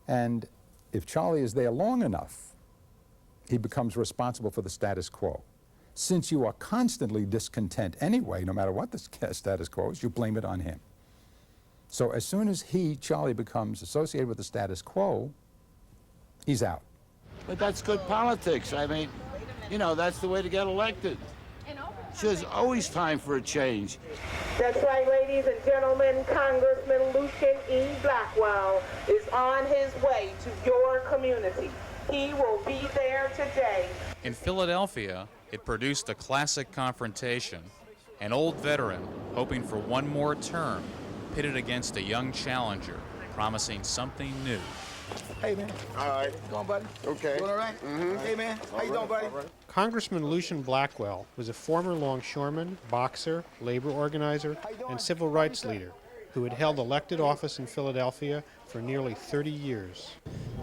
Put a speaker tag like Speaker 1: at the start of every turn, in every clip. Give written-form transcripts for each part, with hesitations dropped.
Speaker 1: And if Charlie is there long enough, he becomes responsible for the status quo. Since you are constantly discontent anyway, no matter what the status quo is, you blame it on him. So as soon as Charlie, becomes associated with the status quo, he's out.
Speaker 2: But that's good politics. I mean, you know, that's the way to get elected. So there's always time for a change.
Speaker 3: That's right, ladies and gentlemen. Congressman Lucian E. Blackwell is on his way to your community. He will be there today.
Speaker 4: In Philadelphia, it produced a classic confrontation. An old veteran, hoping for one more term, pitted against a young challenger, promising something new.
Speaker 5: Hey, man.
Speaker 6: All right.
Speaker 5: Going, buddy?
Speaker 6: Okay.
Speaker 5: Doing all right?
Speaker 6: Mm-hmm.
Speaker 5: Hey, man. How you doing, buddy?
Speaker 6: Right.
Speaker 7: Congressman Lucian Blackwell was a former longshoreman, boxer, labor organizer, and civil rights leader who had held elected office in Philadelphia for nearly 30 years.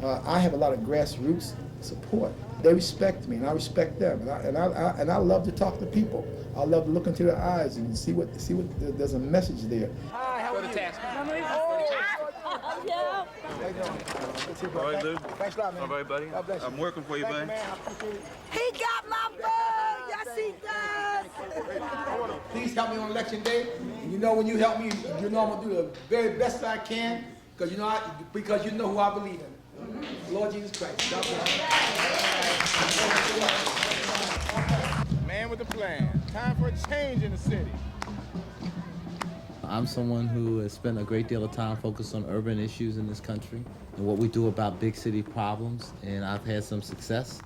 Speaker 5: I have a lot of grassroots support. They respect me, and I respect them. And I love to talk to people. I love to look into their eyes and see what there's a message there.
Speaker 8: Hi, how are you?
Speaker 5: Yeah.
Speaker 6: All right, Lou.
Speaker 5: Thanks a lot, man.
Speaker 6: All right, buddy. I'm working for you, man.
Speaker 8: He got my vote! Yes, he does!
Speaker 5: Please help me on election day. And you know when you help me, you know I'm gonna do the very best I can, because you know who I believe in. Lord Jesus Christ. God bless.
Speaker 9: Man with a plan. Time for a change in the city.
Speaker 10: I'm someone who has spent a great deal of time focused on urban issues in this country and what we do about big city problems, and I've had some success.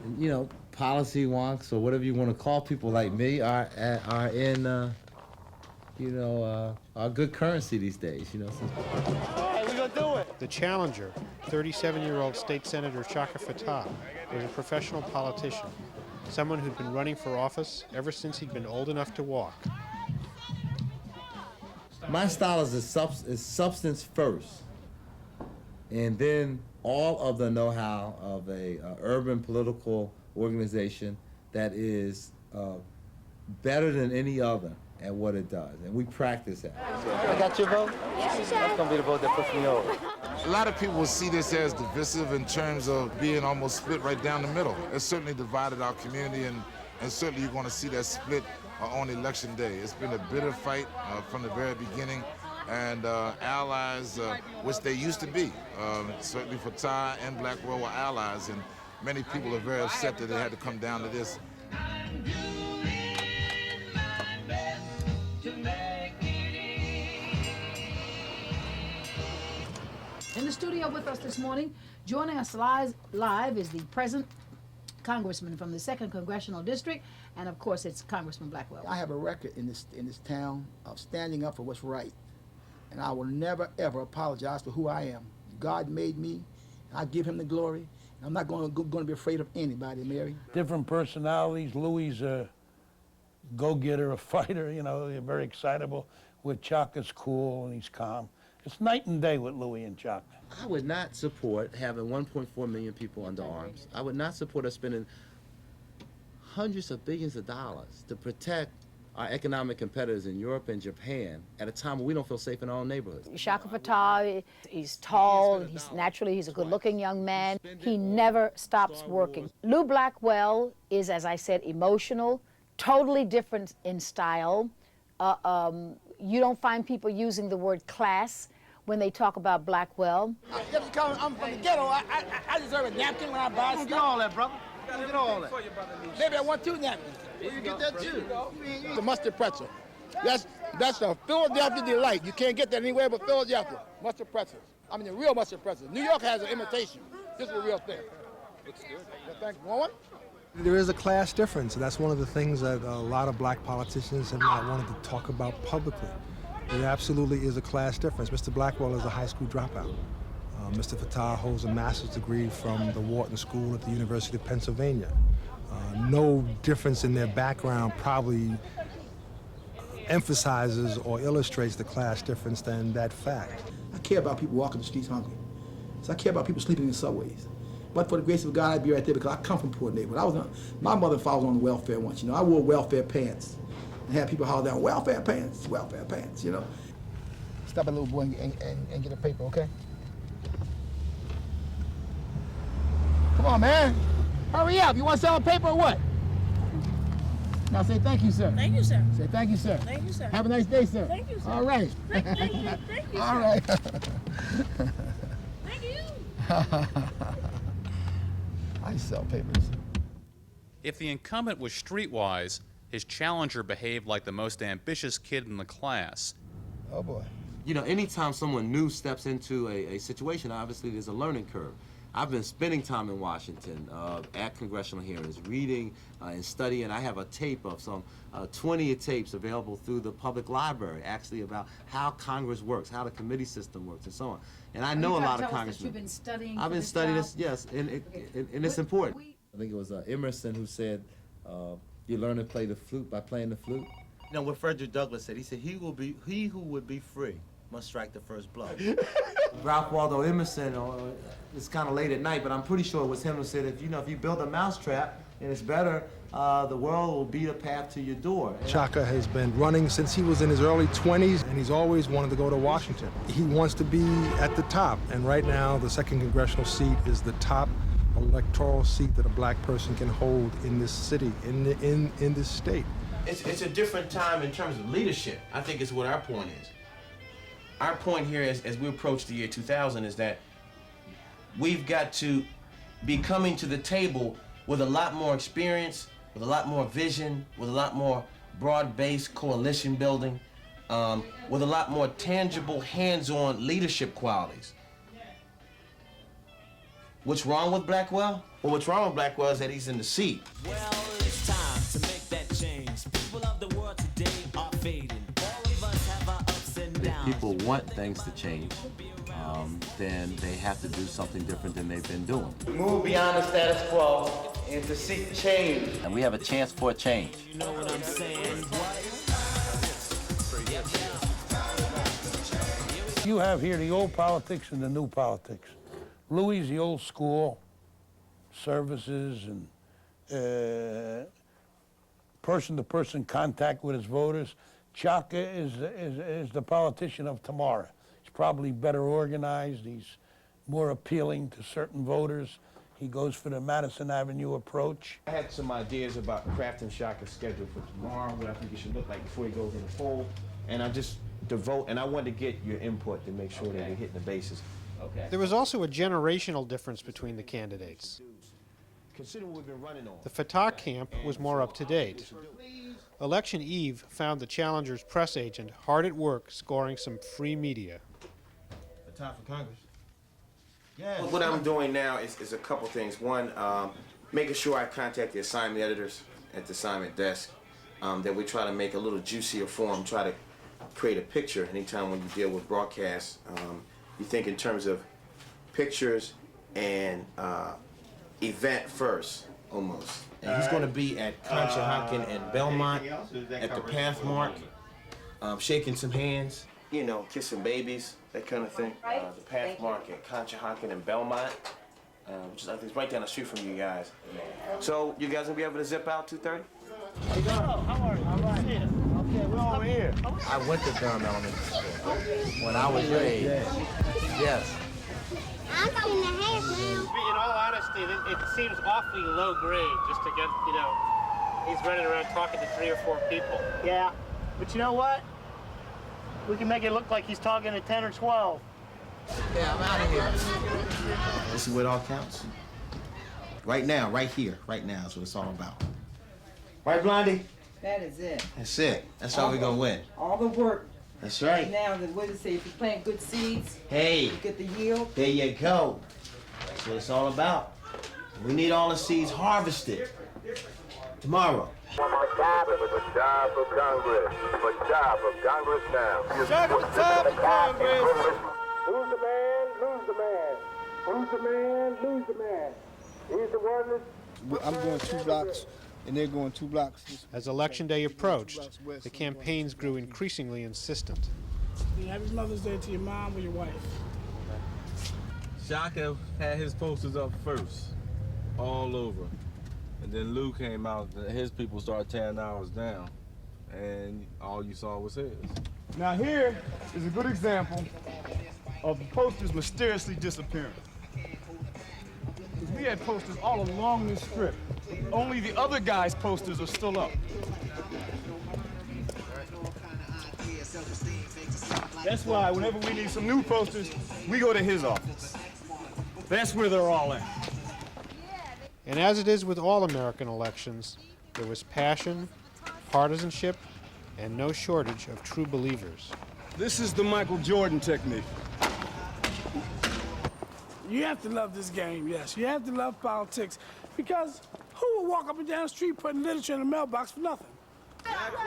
Speaker 10: And, you know, policy wonks or whatever you want to call people like me are in, are good currency these days, you know.
Speaker 9: Hey, we gonna do it.
Speaker 7: The challenger, 37-year-old State Senator Shaka Fattah, was a professional politician, someone who'd been running for office ever since he'd been old enough to walk.
Speaker 10: My style is substance first, and then all of the know-how of a urban political organization that is better than any other at what it does, and we practice that.
Speaker 11: I got your vote? Yes, that's going to be the vote that puts me over.
Speaker 6: A lot of people will see this as divisive in terms of being almost split right down the middle. It's certainly divided our community, and certainly you're going to see that split on election day. It's been a bitter fight from the very beginning, and allies, which they used to be, certainly Fattah and Blackwell were allies, and many people are very upset that it had to come down to this.
Speaker 12: In the studio with us this morning, joining us live is the present Congressman from the 2nd Congressional District, and of course it's Congressman Blackwell.
Speaker 5: I have a record in this town of standing up for what's right, and I will never ever apologize for who I am. God made me, and I give him the glory. And I'm not going to be afraid of anybody, Mary.
Speaker 13: Different personalities. Louis a go-getter, a fighter. You know, they're very excitable. With Chaka's cool and he's calm. It's night and day with Louis and Chaka.
Speaker 10: I would not support having 1.4 million people under arms. I would not support us spending hundreds of billions of dollars to protect our economic competitors in Europe and Japan at a time when we don't feel safe in our own neighborhoods.
Speaker 12: Shaka Fattah, he's tall, he's a good-looking young man. He never stops working. Lou Blackwell is, as I said, emotional, totally different in style. You don't find people using the word class when they talk about Blackwell.
Speaker 5: I'm from the ghetto. I deserve a napkin when I buy stuff.
Speaker 9: Get all that, brother. Get all that.
Speaker 5: Maybe I want 2 napkins.
Speaker 9: Well, you get that too.
Speaker 5: The mustard pretzel. That's a Philadelphia delight. You can't get that anywhere but Philadelphia. Mustard pretzels. I mean the real mustard pretzels. New York has an imitation. This is the real thing. Looks good. Thanks. Want one?
Speaker 14: There is a class difference. That's one of the things that a lot of black politicians have not wanted to talk about publicly. There absolutely is a class difference. Mr. Blackwell is a high school dropout. Mr. Fattah holds a master's degree from the Wharton School at the University of Pennsylvania. No difference in their background probably emphasizes or illustrates the class difference than that fact.
Speaker 5: I care about people walking the streets hungry. So I care about people sleeping in subways. But for the grace of God, I'd be right there because I come from a poor neighborhood. My mother and father was on welfare once, you know. I wore welfare pants and had people holler down, welfare pants, you know. Stop a little boy and get a paper, okay?
Speaker 9: Come on, man. Hurry up. You want to sell a paper or what? Now say thank you, sir.
Speaker 15: Thank you, sir.
Speaker 9: Say thank you, sir.
Speaker 15: Thank you, sir.
Speaker 9: Have a nice day, sir.
Speaker 15: Thank you, sir.
Speaker 9: All right.
Speaker 15: Thank you,
Speaker 9: All
Speaker 15: sir.
Speaker 9: right.
Speaker 15: Thank you.
Speaker 9: I sell papers.
Speaker 4: If the incumbent was streetwise, his challenger behaved like the most ambitious kid in the class.
Speaker 9: Oh, boy.
Speaker 10: You know, anytime someone new steps into a situation, obviously there's a learning curve. I've been spending time in Washington at congressional hearings, reading and studying. I have a tape of some 20 tapes available through the public library, actually, about how Congress works, how the committee system works, and so on. And I know a lot of congressmen.
Speaker 12: You've been studying.
Speaker 10: I've been studying this, yes, and it's important. I think it was Emerson who said, "You learn to play the flute by playing the flute." You know what Frederick Douglass said? He said, "He who would be free must strike the first blow." Ralph Waldo Emerson, it's kind of late at night, but I'm pretty sure it was him who said, if you build a mousetrap and it's better, the world will be a path to your door.
Speaker 14: Chaka has been running since he was in his early 20s, and he's always wanted to go to Washington. He wants to be at the top, and right now the 2nd congressional seat is the top electoral seat that a black person can hold in this city, in this state.
Speaker 16: It's a different time in terms of leadership. I think it's what our point is. Our point here as we approach the year 2000 is that we've got to be coming to the table with a lot more experience, with a lot more vision, with a lot more broad-based coalition building, with a lot more tangible, hands-on leadership qualities. What's wrong with Blackwell? Well, what's wrong with Blackwell is that he's in the seat.
Speaker 17: Well, it's time to make that change. People of the world today are fading. All of us have our ups and downs.
Speaker 10: If people want things to change, then they have to do something different than they've been doing.
Speaker 9: Move beyond the status quo and to seek change.
Speaker 10: And we have a chance for a change.
Speaker 17: You know what I'm saying?
Speaker 13: You have here the old politics and the new politics. Louis, the old school, services and person-to-person contact with his voters. Chaka is the politician of tomorrow. He's probably better organized. He's more appealing to certain voters. He goes for the Madison Avenue approach.
Speaker 16: I had some ideas about crafting Shaka's schedule for tomorrow, what I think it should look like before he goes in the poll. And I wanted to get your input to make sure that we're hitting the bases. Okay.
Speaker 7: There was also a generational difference between the candidates.
Speaker 16: Consider what we've been running on.
Speaker 7: The Fattah camp was more up to date. Election eve found the challenger's press agent hard at work scoring some free media.
Speaker 16: Fattah for Congress. Yeah. What I'm doing now is a couple things. One, making sure I contact the assignment editors at the assignment desk, that we try to make a little juicier form, try to create a picture. Anytime when you deal with broadcasts, you think in terms of pictures and event first, almost. And he's going to be at Conshohocken and Belmont, at the Pathmark, shaking some hands, you know, kissing babies, that kind of thing. The Pathmark at Conshohocken and Belmont, which is, I think, right down the street from you guys. So, you guys gonna be able to zip out 2:30?
Speaker 9: How are you? All right. Okay, we're over here.
Speaker 10: I went to Durham Elementary School when I was your age. Yes.
Speaker 15: I'm in the half now.
Speaker 7: In all honesty, it seems awfully low grade just to get, he's running around talking to 3 or 4 people.
Speaker 9: Yeah, but you know what? We can make it look like he's talking to 10 or 12.
Speaker 10: Yeah, I'm out of here.
Speaker 16: This is what it all counts. Right now, right here, right now is what it's all about. Right, Blondie?
Speaker 18: That is it.
Speaker 16: That's it. That's how we're gonna win.
Speaker 18: All the work.
Speaker 16: That's right.
Speaker 18: Now, what does it say? If you plant good seeds,
Speaker 16: Hey,
Speaker 18: you get the yield.
Speaker 16: there you go. That's what it's all about. We need all the seeds harvested tomorrow.
Speaker 19: One more job, it was a job for Congress. A job for Congress now.
Speaker 9: Job for Congress.
Speaker 19: Who's the man? Lose the man. Who's the man? Lose the man. He's the one that...
Speaker 9: I'm going 2 blocks, and they're going 2 blocks.
Speaker 7: As Election Day approached, the campaigns grew increasingly insistent.
Speaker 15: Happy Mother's Day to your mom or your wife.
Speaker 20: Shaka had his posters up first, all over. And then Lou came out, and his people started tearing ours down. And all you saw was his.
Speaker 9: Now here is a good example of the posters mysteriously disappearing.
Speaker 21: Because we had posters all along this strip. Only the other guys' posters are still up. That's why whenever we need some new posters, we go to his office. That's where they're all at.
Speaker 7: And as it is with all American elections, there was passion, partisanship, and no shortage of true believers.
Speaker 21: This is the Michael Jordan technique.
Speaker 15: You have to love this game, yes. You have to love politics, because who would walk up and down the street putting literature in the mailbox for nothing?
Speaker 8: Blackwell.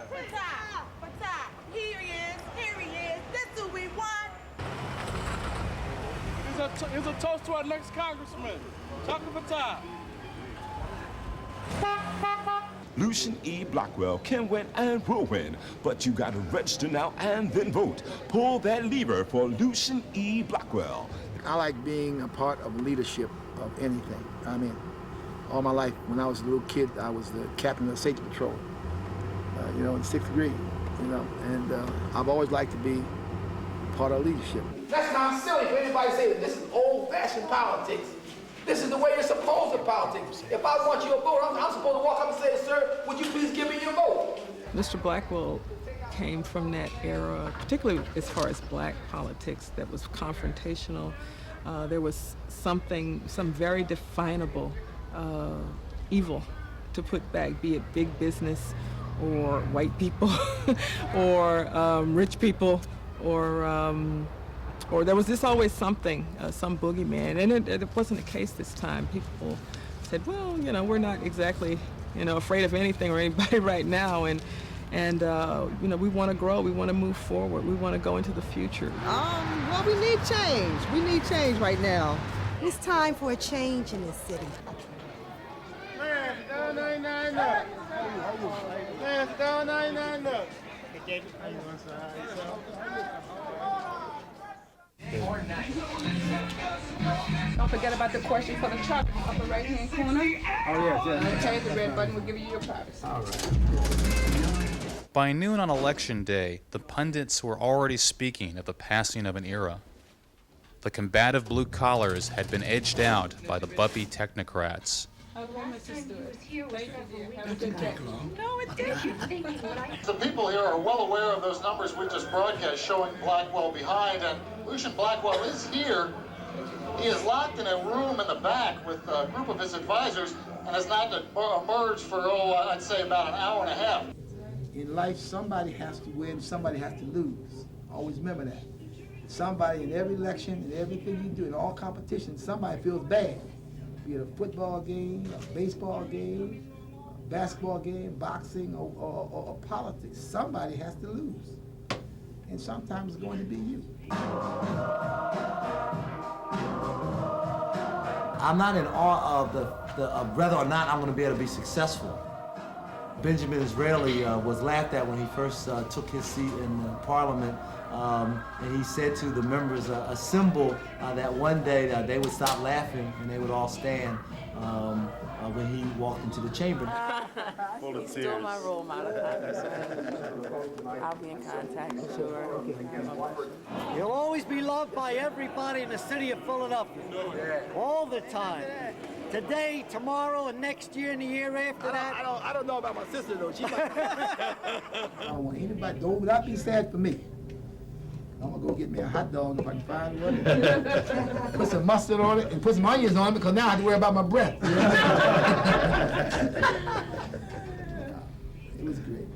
Speaker 8: Fattah. Here he is. This who we want.
Speaker 21: Here's a toast to our next congressman, Tucker Fattah.
Speaker 22: Lucian E. Blackwell can win and will win, but you gotta register now and then vote. Pull that lever for Lucian E. Blackwell.
Speaker 5: I like being a part of leadership of anything. I mean, all my life, when I was a little kid, I was the captain of the safety patrol, in 6th grade, and I've always liked to be part of leadership.
Speaker 9: That's not silly for anybody to say that this is old-fashioned politics. This is the way you're supposed to politics. If I want your vote, I'm supposed to walk up and say, sir, would you please give me your vote?
Speaker 23: Mr. Blackwell came from that era, particularly as far as black politics, that was confrontational. There was some very definable evil to put back, be it big business or white people or rich people or there was just always something, some boogeyman. And it wasn't the case this time. People said, well, we're not exactly, afraid of anything or anybody right now. And we want to grow, we want to move forward, we want to go into the future.
Speaker 18: Well, we need change. We need change right now.
Speaker 24: It's time for a change in this city.
Speaker 21: Man, down 99 up. Man, down 99 up.
Speaker 18: Don't forget about the question for the truck, upper right-hand corner.
Speaker 21: Oh, yes.
Speaker 18: Okay, the red button will give you your privacy.
Speaker 21: All right.
Speaker 4: By noon on election day, the pundits were already speaking of the passing of an era. The combative blue collars had been edged out by the buffy technocrats.
Speaker 25: The people here are well aware of those numbers we just broadcast showing Blackwell behind, and Lucian Blackwell is here. He is locked in a room in the back with a group of his advisors and has not emerged for, I'd say about an hour and a half.
Speaker 5: In life, somebody has to win, somebody has to lose. Always remember that. Somebody in every election, in everything you do, in all competitions, somebody feels bad. Be it a football game, a baseball game, a basketball game, boxing, or politics. Somebody has to lose. And sometimes it's going to be you.
Speaker 10: I'm not in awe of whether or not I'm going to be able to be successful. Benjamin Disraeli was laughed at when he first took his seat in Parliament, and he said to the members a symbol that one day they would stop laughing and they would all stand when he walked into the chamber.
Speaker 18: He's still my role model, Congressman. I'll be in contact, I'm sure.
Speaker 26: You'll always be loved by everybody in the city of Philadelphia, all the time. Today, tomorrow, and next year, and the year after that.
Speaker 9: I don't know about my sister, though. She's like...
Speaker 5: I don't want anybody, don't not be sad for me. I'm gonna go get me a hot dog if I can find one. Put some mustard on it and put some onions on it because now I have to worry about my breath. It was great.